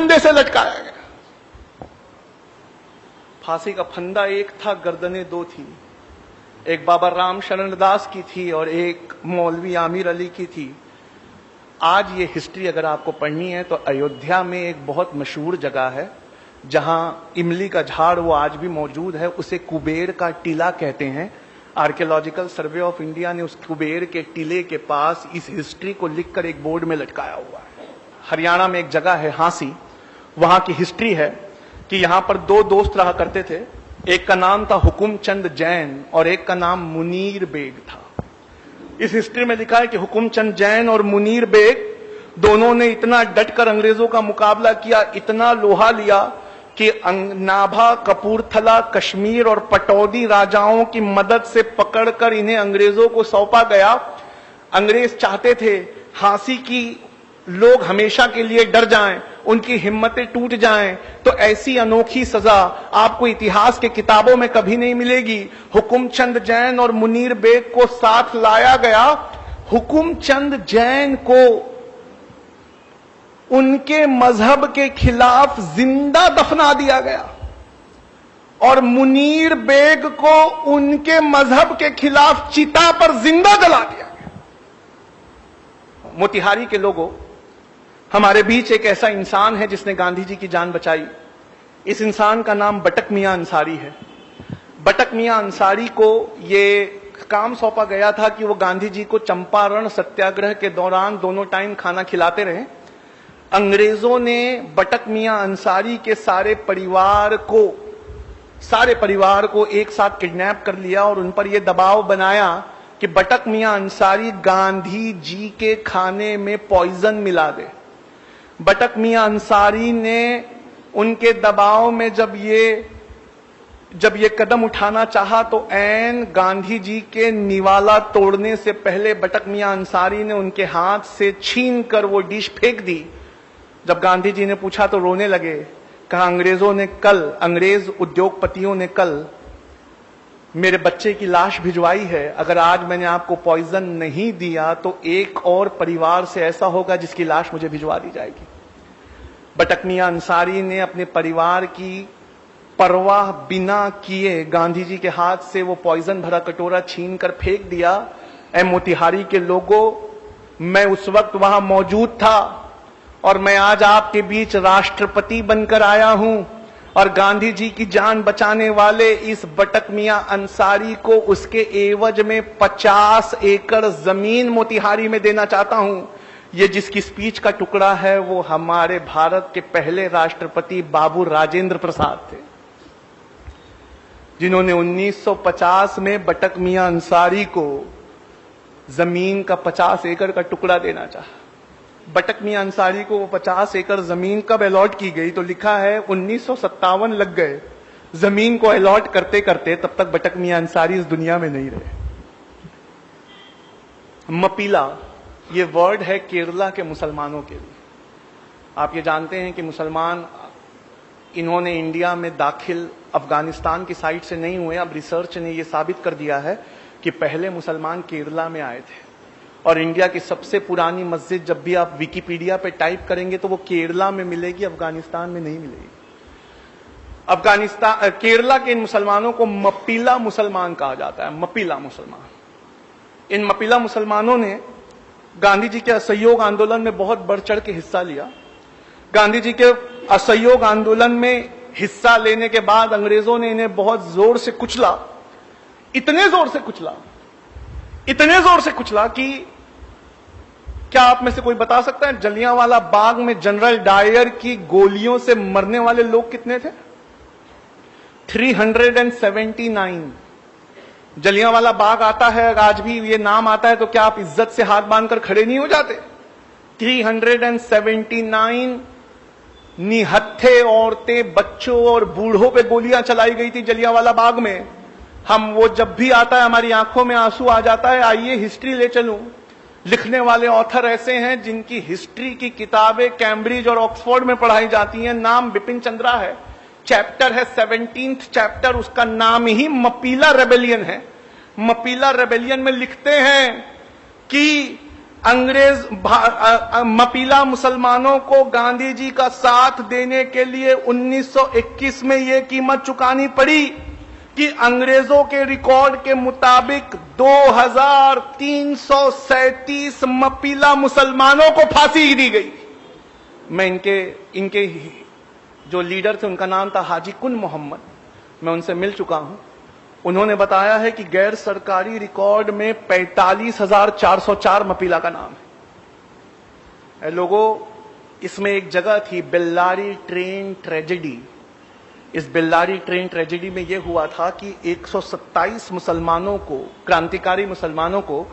फंदे से लटकाया गया। फांसी का फंदा एक था, गर्दनें दो थी, एक बाबा राम शरण दास की थी और एक मौलवी आमिर अली की थी। आज ये हिस्ट्री अगर आपको पढ़नी है तो अयोध्या में एक बहुत मशहूर जगह है जहां इमली का झाड़ वो आज भी मौजूद है, उसे कुबेर का टीला कहते हैं। आर्कियोलॉजिकल सर्वे ऑफ इंडिया ने उस कुबेर के टीले के पास इस हिस्ट्री को लिखकर एक बोर्ड में लटकाया हुआ है। हरियाणा में एक जगह है हांसी, वहां की हिस्ट्री है कि यहां पर दो दोस्त रहा करते थे, एक का नाम था हुकुमचंद जैन और एक का नाम मुनीर बेग था। इस हिस्ट्री में लिखा है कि हुकुमचंद जैन और मुनीर बेग दोनों ने इतना डटकर अंग्रेजों का मुकाबला किया, इतना लोहा लिया कि नाभा, कपूरथला, कश्मीर और पटौदी राजाओं की मदद से पकड़कर इन्हें अंग्रेजों को सौंपा गया। अंग्रेज चाहते थे हांसी की लोग हमेशा के लिए डर जाएं, उनकी हिम्मतें टूट जाएं, तो ऐसी अनोखी सजा आपको इतिहास के किताबों में कभी नहीं मिलेगी। हुकुमचंद जैन और मुनीर बेग को साथ लाया गया। हुकुमचंद जैन को उनके मजहब के खिलाफ जिंदा दफना दिया गया और मुनीर बेग को उनके मजहब के खिलाफ चिता पर जिंदा जला दिया गया। मोतिहारी के लोगों, हमारे बीच एक ऐसा इंसान है जिसने गांधी जी की जान बचाई। इस इंसान का नाम बटक मियां अंसारी है। बटक मियां अंसारी को ये काम सौंपा गया था कि वो गांधी जी को चंपारण सत्याग्रह के दौरान दोनों टाइम खाना खिलाते रहे। अंग्रेजों ने बटक मियां अंसारी के सारे परिवार को एक साथ किडनैप कर लिया और उन पर यह दबाव बनाया कि बटक मियां अंसारी गांधी जी के खाने में पॉइजन मिला दे। बटक मियां अंसारी ने उनके दबाव में जब ये कदम उठाना चाहा तो ऐन गांधी जी के निवाला तोड़ने से पहले बटक मियां अंसारी ने उनके हाथ से छीन कर वो डिश फेंक दी। जब गांधी जी ने पूछा तो रोने लगे। कहा अंग्रेज उद्योगपतियों ने कल मेरे बच्चे की लाश भिजवाई है, अगर आज मैंने आपको पॉइजन नहीं दिया तो एक और परिवार से ऐसा होगा जिसकी लाश मुझे भिजवा दी जाएगी। बटक मियां अंसारी ने अपने परिवार की परवाह बिना किए गांधी जी के हाथ से वो पॉइजन भरा कटोरा छीन कर फेंक दिया। ऐ मोतिहारी के लोगों, मैं उस वक्त वहां मौजूद था और मैं आज आपके बीच राष्ट्रपति बनकर आया हूं और गांधी जी की जान बचाने वाले इस बटक मियां अंसारी को उसके एवज में 50 एकड़ जमीन मोतिहारी में देना चाहता हूं। ये जिसकी स्पीच का टुकड़ा है वो हमारे भारत के पहले राष्ट्रपति बाबू राजेंद्र प्रसाद थे, जिन्होंने 1950 में बटक मियां अंसारी को जमीन का 50 एकड़ का टुकड़ा देना चाहा। बटक मियां अंसारी को वो 50 एकड़ जमीन कब अलॉट की गई तो लिखा है 1957 लग गए जमीन को अलॉट करते करते, तब तक बटक मियां अंसारी इस दुनिया में नहीं रहे। मपीला ये वर्ड है केरला के मुसलमानों के लिए। आप ये जानते हैं कि मुसलमान इन्होंने इंडिया में दाखिल अफगानिस्तान की साइड से नहीं हुए। अब रिसर्च ने यह साबित कर दिया है कि पहले मुसलमान केरला में आए थे और इंडिया की सबसे पुरानी मस्जिद जब भी आप विकिपीडिया पे टाइप करेंगे तो वो केरला में मिलेगी, अफगानिस्तान में नहीं मिलेगी। केरला के इन मुसलमानों को मपीला मुसलमान कहा जाता है। मपीला मुसलमान, इन मपीला मुसलमानों ने गांधी जी के असहयोग आंदोलन में बहुत बढ़ चढ़ के हिस्सा लिया। गांधी जी के असहयोग आंदोलन में हिस्सा लेने के बाद अंग्रेजों ने इन्हें बहुत जोर से कुचला, इतने जोर से कुचला कि क्या आप में से कोई बता सकता है जलियांवाला बाग में जनरल डायर की गोलियों से मरने वाले लोग कितने थे? 379। जलियांवाला बाग आता है, आज भी ये नाम आता है तो क्या आप इज्जत से हाथ बांधकर खड़े नहीं हो जाते? 379 निहत्थे औरतें, बच्चों और बूढ़ों पे गोलियां चलाई गई थी जलियांवाला बाग में। हम वो जब भी आता है हमारी आंखों में आंसू आ जाता है। आइए हिस्ट्री ले चलूं। लिखने वाले ऑथर ऐसे हैं जिनकी हिस्ट्री की किताबें कैम्ब्रिज और ऑक्सफोर्ड में पढ़ाई जाती हैं। नाम बिपिन चंद्रा है, चैप्टर है 17th चैप्टर, उसका नाम ही मपीला रेबेलियन है। मपीला रेबेलियन में लिखते हैं कि मपीला मुसलमानों को गांधी जी का साथ देने के लिए 1921 में यह कीमत चुकानी पड़ी कि अंग्रेजों के रिकॉर्ड के मुताबिक 2337 मपीला मुसलमानों को फांसी दी गई। मैं इनके जो लीडर थे उनका नाम था हाजी कुन मोहम्मद, मैं उनसे मिल चुका हूं। उन्होंने बताया है कि गैर सरकारी रिकॉर्ड में 45,404 मपीला का नाम है। लोगों, इसमें एक जगह थी बेल्लारी ट्रेन ट्रेजेडी। इस बेल्लारी ट्रेन ट्रेजेडी में यह हुआ था कि 127 मुसलमानों को, क्रांतिकारी मुसलमानों को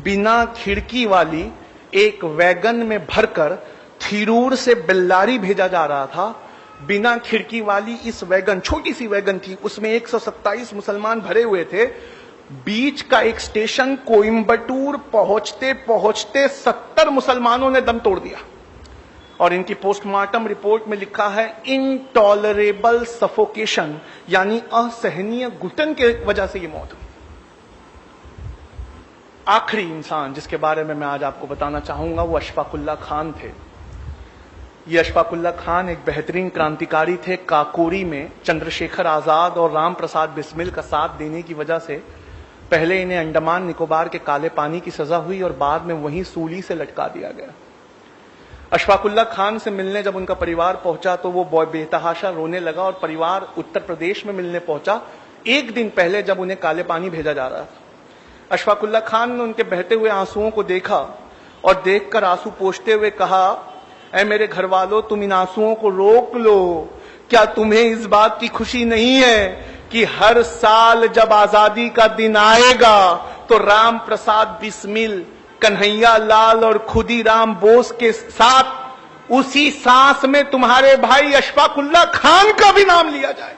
बिना खिड़की वाली एक वैगन में भरकर थिरूर से बेल्लारी भेजा जा रहा था। बिना खिड़की वाली इस वैगन, छोटी सी वैगन थी, उसमें 127 मुसलमान भरे हुए थे। बीच का एक स्टेशन कोयंबटूर पहुंचते पहुंचते 70 मुसलमानों ने दम तोड़ दिया और इनकी पोस्टमार्टम रिपोर्ट में लिखा है इनटॉलरेबल सफोकेशन, यानी असहनीय घुटन के वजह से ये मौत हुई। आखिरी इंसान जिसके बारे में मैं आज आपको बताना चाहूंगा वो अशफाकुल्ला खान थे। ये अशफाकुल्ला खान एक बेहतरीन क्रांतिकारी थे। काकोरी में चंद्रशेखर आजाद और राम प्रसाद बिस्मिल का साथ देने की वजह से पहले इन्हें अंडमान निकोबार के काले पानी की सजा हुई और बाद में वहीं सूली से लटका दिया गया। अशफाकुल्ला खान से मिलने जब उनका परिवार पहुंचा तो वो बेतहाशा रोने लगा और परिवार उत्तर प्रदेश में मिलने पहुंचा एक दिन पहले जब उन्हें काले पानी भेजा जा रहा था। अशफाकुल्ला खान ने उनके बहते हुए आंसुओं को देखा और देखकर आंसू पोंछते हुए कहा, ऐ मेरे घर वालों, तुम इन आंसुओं को रोक लो। क्या तुम्हें इस बात की खुशी नहीं है कि हर साल जब आजादी का दिन आएगा तो राम प्रसाद बिस्मिल, कन्हैया लाल और खुदीराम बोस के साथ उसी सांस में तुम्हारे भाई अशफाकुल्ला खान का भी नाम लिया जाए।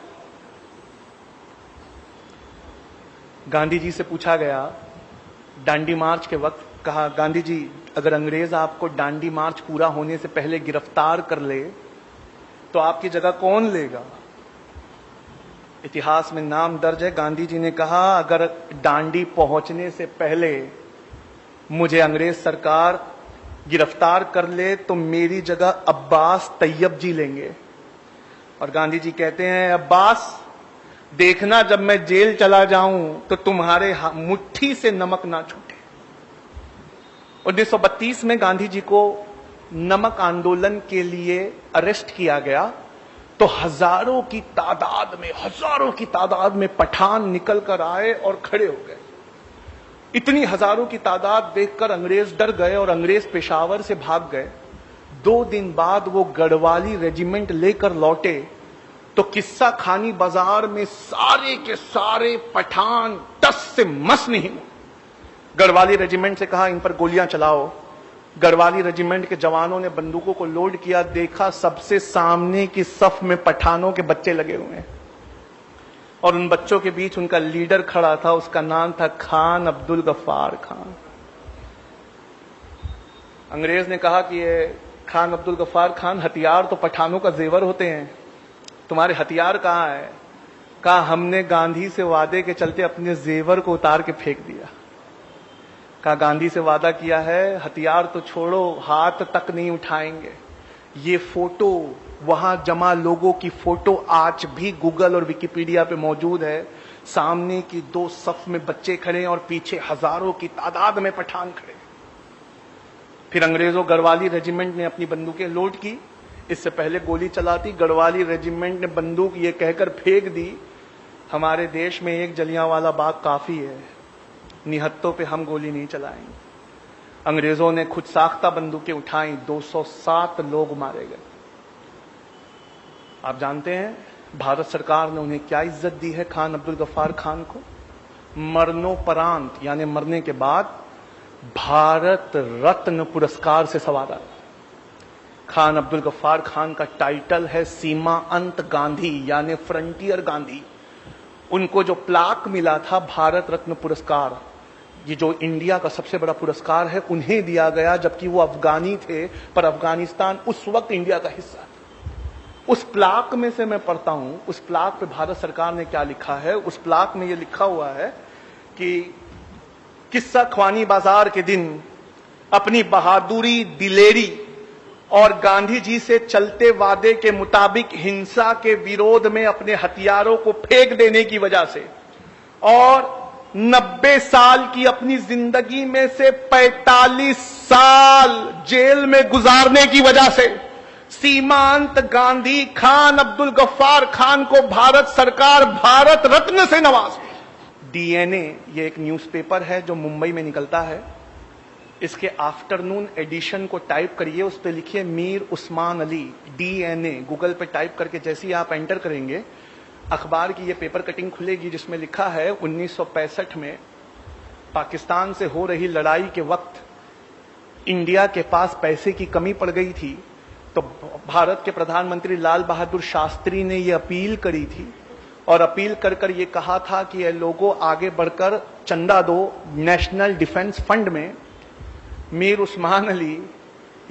गांधी जी से पूछा गया दांडी मार्च के वक्त, कहा गांधी जी अगर अंग्रेज आपको दांडी मार्च पूरा होने से पहले गिरफ्तार कर ले तो आपकी जगह कौन लेगा? इतिहास में नाम दर्ज है, गांधी जी ने कहा अगर दांडी पहुंचने से पहले मुझे अंग्रेज सरकार गिरफ्तार कर ले तो मेरी जगह अब्बास तैयब जी लेंगे। और गांधी जी कहते हैं, अब्बास देखना जब मैं जेल चला जाऊं तो तुम्हारे मुट्ठी से नमक ना छूटे। 1932 में गांधी जी को नमक आंदोलन के लिए अरेस्ट किया गया तो हजारों की तादाद में पठान निकल कर आए और खड़े हो गए। इतनी हजारों की तादाद देखकर अंग्रेज डर गए और अंग्रेज पेशावर से भाग गए। 2 दिन बाद वो गढ़वाली रेजिमेंट लेकर लौटे तो किस्सा खानी बाजार में सारे के सारे पठान टस से मस नहीं हुए। गढ़वाली रेजिमेंट से कहा इन पर गोलियां चलाओ। गढ़वाली रेजिमेंट के जवानों ने बंदूकों को लोड किया, देखा सबसे सामने की सफ में पठानों के बच्चे लगे हुए हैं और उन बच्चों के बीच उनका लीडर खड़ा था, उसका नाम था खान अब्दुल गफ्फार खान। अंग्रेज ने कहा कि ये खान अब्दुल गफ्फार खान, हथियार तो पठानों का जेवर होते हैं, तुम्हारे हथियार कहां है? कहा हमने गांधी से वादे के चलते अपने जेवर को उतार के फेंक दिया। कहा गांधी से वादा किया है, हथियार तो छोड़ो, हाथ तक नहीं उठाएंगे। ये फोटो, वहां जमा लोगों की फोटो आज भी गूगल और विकिपीडिया पे मौजूद है। सामने की 2 सफ में बच्चे खड़े और पीछे हजारों की तादाद में पठान खड़े। फिर अंग्रेजों गढ़वाली रेजिमेंट ने अपनी बंदूकें लोड की। इससे पहले गोली चलाती, गढ़वाली रेजिमेंट ने बंदूक ये कहकर फेंक दी, हमारे देश में एक जलियांवाला बाग काफी है, निहत्तों पे हम गोली नहीं चलाएंगे। अंग्रेजों ने खुद साख्ता बंदूकें उठाई, 207 लोग मारे गए। आप जानते हैं भारत सरकार ने उन्हें क्या इज्जत दी है खान अब्दुल गफ्फार खान को? मरणोपरांत यानी मरने के बाद भारत रत्न पुरस्कार से सवारा। खान अब्दुल गफ्फार खान का टाइटल है सीमा अंत गांधी यानी फ्रंटियर गांधी। उनको जो प्लाक मिला था भारत रत्न पुरस्कार, ये जो इंडिया का सबसे बड़ा पुरस्कार है, उन्हें दिया गया, जबकि वो अफगानी थे, पर अफगानिस्तान उस वक्त इंडिया का हिस्सा था। उस प्लाक में से मैं पढ़ता हूं, उस प्लाक पे भारत सरकार ने क्या लिखा है। उस प्लाक में ये लिखा हुआ है कि किस्सा ख्वानी बाजार के दिन अपनी बहादुरी, दिलेरी और गांधी जी से चलते वादे के मुताबिक हिंसा के विरोध में अपने हथियारों को फेंक देने की वजह से और 90 साल की अपनी जिंदगी में से 45 साल जेल में गुजारने की वजह से सीमांत गांधी खान अब्दुल गफ्फार खान को भारत सरकार भारत रत्न से नवाजी। डीएनए ये एक न्यूज़पेपर है जो मुंबई में निकलता है। इसके आफ्टरनून एडिशन को टाइप करिए, उस पर लिखिए मीर उस्मान अली डीएनए। गूगल पे टाइप करके जैसे ही आप एंटर करेंगे अखबार की ये पेपर कटिंग खुलेगी जिसमें लिखा है 1965 में पाकिस्तान से हो रही लड़ाई के वक्त इंडिया के पास पैसे की कमी पड़ गई थी, तो भारत के प्रधानमंत्री लाल बहादुर शास्त्री ने ये अपील करी थी और अपील कर कर ये कहा था कि ये लोगों आगे बढ़कर चंदा दो नेशनल डिफेंस फंड में। मीर उस्मान अली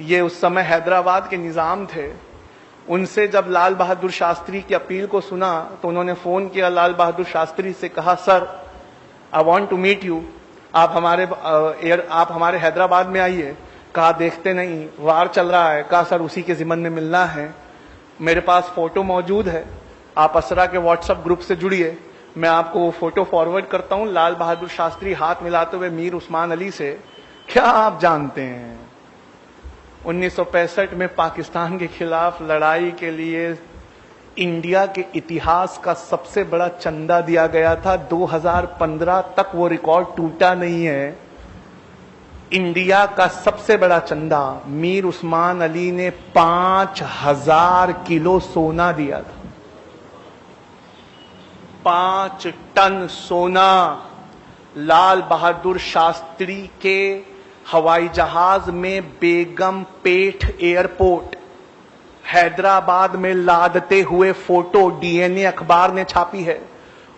ये उस समय हैदराबाद के निजाम थे। उनसे जब लाल बहादुर शास्त्री की अपील को सुना तो उन्होंने फोन किया लाल बहादुर शास्त्री से, कहा sir I want to meet you, आप हमारे हैदराबाद में आइए। कहा देखते नहीं, वार चल रहा है। कहा सर उसी के जिम्मन में मिलना है, मेरे पास फोटो मौजूद है, आप असरा के व्हाट्सएप ग्रुप से जुड़िए, मैं आपको वो फोटो फॉरवर्ड करता हूं। लाल बहादुर शास्त्री हाथ मिलाते हुए मीर उस्मान अली से, क्या आप जानते हैं 1965 में पाकिस्तान के खिलाफ लड़ाई के लिए इंडिया के इतिहास का सबसे बड़ा चंदा दिया गया था। 2015 तक वो रिकॉर्ड टूटा नहीं है। इंडिया का सबसे बड़ा चंदा मीर उस्मान अली ने 5000 किलो सोना दिया था। 5 टन सोना लाल बहादुर शास्त्री के हवाई जहाज में बेगम पेठ एयरपोर्ट हैदराबाद में लादते हुए फोटो डीएनए अखबार ने छापी है।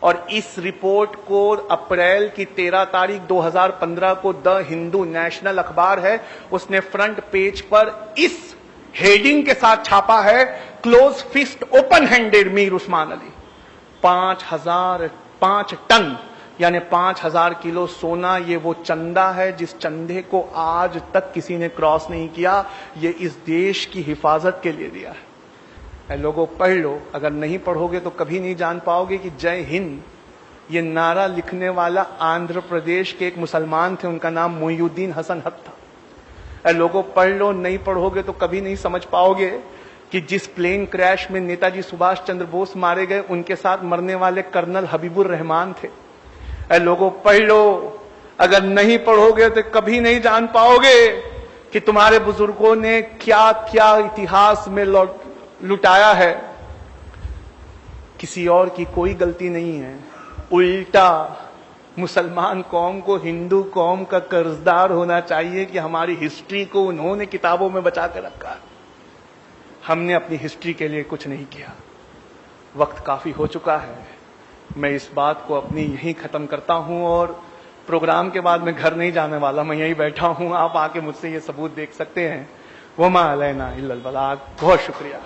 और इस रिपोर्ट को अप्रैल की 13 तारीख 2015 को द हिंदू नेशनल अखबार है, उसने फ्रंट पेज पर इस हेडिंग के साथ छापा है, close fist open handed Mir Osman Ali. 5 ton यानी 5000 किलो सोना, ये वो चंदा है जिस चंदे को आज तक किसी ने क्रॉस नहीं किया। ये इस देश की हिफाजत के लिए दिया है। लोगों पढ़ लो, अगर नहीं पढ़ोगे तो कभी नहीं जान पाओगे कि जय हिंद ये नारा लिखने वाला आंध्र प्रदेश के एक मुसलमान थे, उनका नाम मोइनुद्दीन हसन हक था। लोगों पढ़ लो, नहीं पढ़ोगे तो कभी नहीं समझ पाओगे कि जिस प्लेन क्रैश में नेताजी सुभाष चंद्र बोस मारे गए उनके साथ मरने वाले कर्नल हबीबुर रहमान थे। लोगों पढ़ लो, अगर नहीं पढ़ोगे तो कभी नहीं जान पाओगे कि तुम्हारे बुजुर्गों ने क्या क्या इतिहास में लुटाया है। किसी और की कोई गलती नहीं है, उल्टा मुसलमान कौम को हिंदू कौम का कर्जदार होना चाहिए कि हमारी हिस्ट्री को उन्होंने किताबों में बचा कर रखा। हमने अपनी हिस्ट्री के लिए कुछ नहीं किया। वक्त काफी हो चुका है, मैं इस बात को अपनी यहीं खत्म करता हूं और प्रोग्राम के बाद मैं घर नहीं जाने वाला, मैं यहीं बैठा हूं। आप आके मुझसे ये सबूत देख सकते हैं। वमा अलैना इल्लल बलाग। बहुत शुक्रिया।